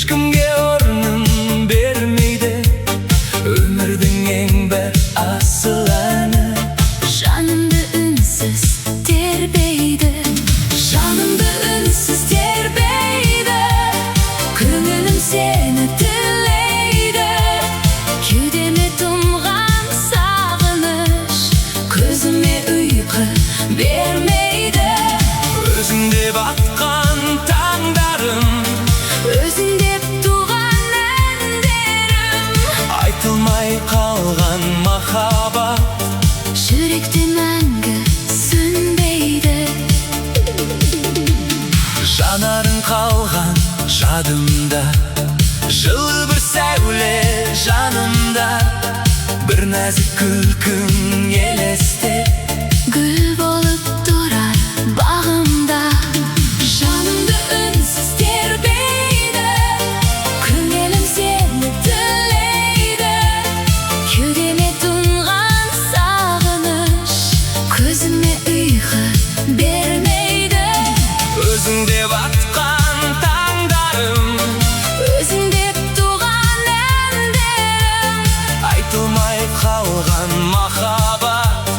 ешкімге орнын бермейді. Өмірдің ең бір асыл әні. Жанымды үнсіз тербейді, жанымды үнсіз тербейді. Көңілім сені тілейді, кеудеме тұнған сағыныш, көзіме ұйқы бермейді. Өзіңде батқан таңдарым, өзіңде туған әндерім, айтылмай қалған махаббат, жүректе мәңгі сөнбейді. жанарың қалған жадымда, жылы бір сәуле жанымда. Бір нәзік күлкің елесте, Гүл болып тұрар бағымда. Жанымды үнсіз тербейді, көңілім сені тілейді, кеудеме тұнған сағыныш, көзіме ұйқы бермейді. өзіңде батқан таңдарым, Өзіңде туған әндерім, айтылмай қалған махаббат,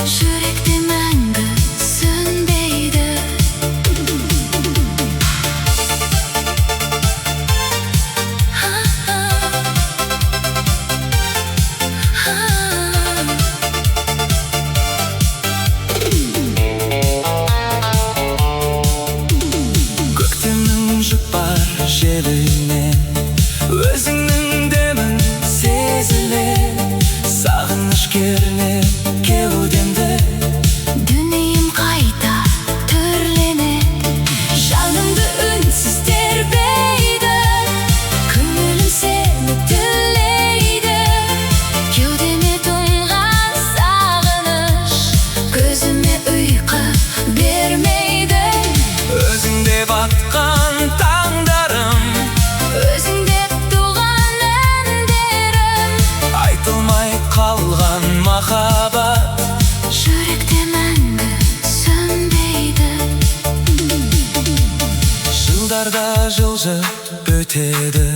жүректе мәңгі сөнбейді. көктемнің жұпар желінен өзіңнің демің сезіле. Сағыныш кернеп кеудемді, Дүнием қайта түрленеді, жанымды үнсіз тербейді, көңілім сені тілейді, кеудеме тұнған сағыныш, көзіме ұйқы бермейді. өзіңде батқан таңдарым, Өзіңде туған әндерім, айтылмай қалған махаббат, жүректе мәңгі сөнбейді. жылдарда жылжып өтеді.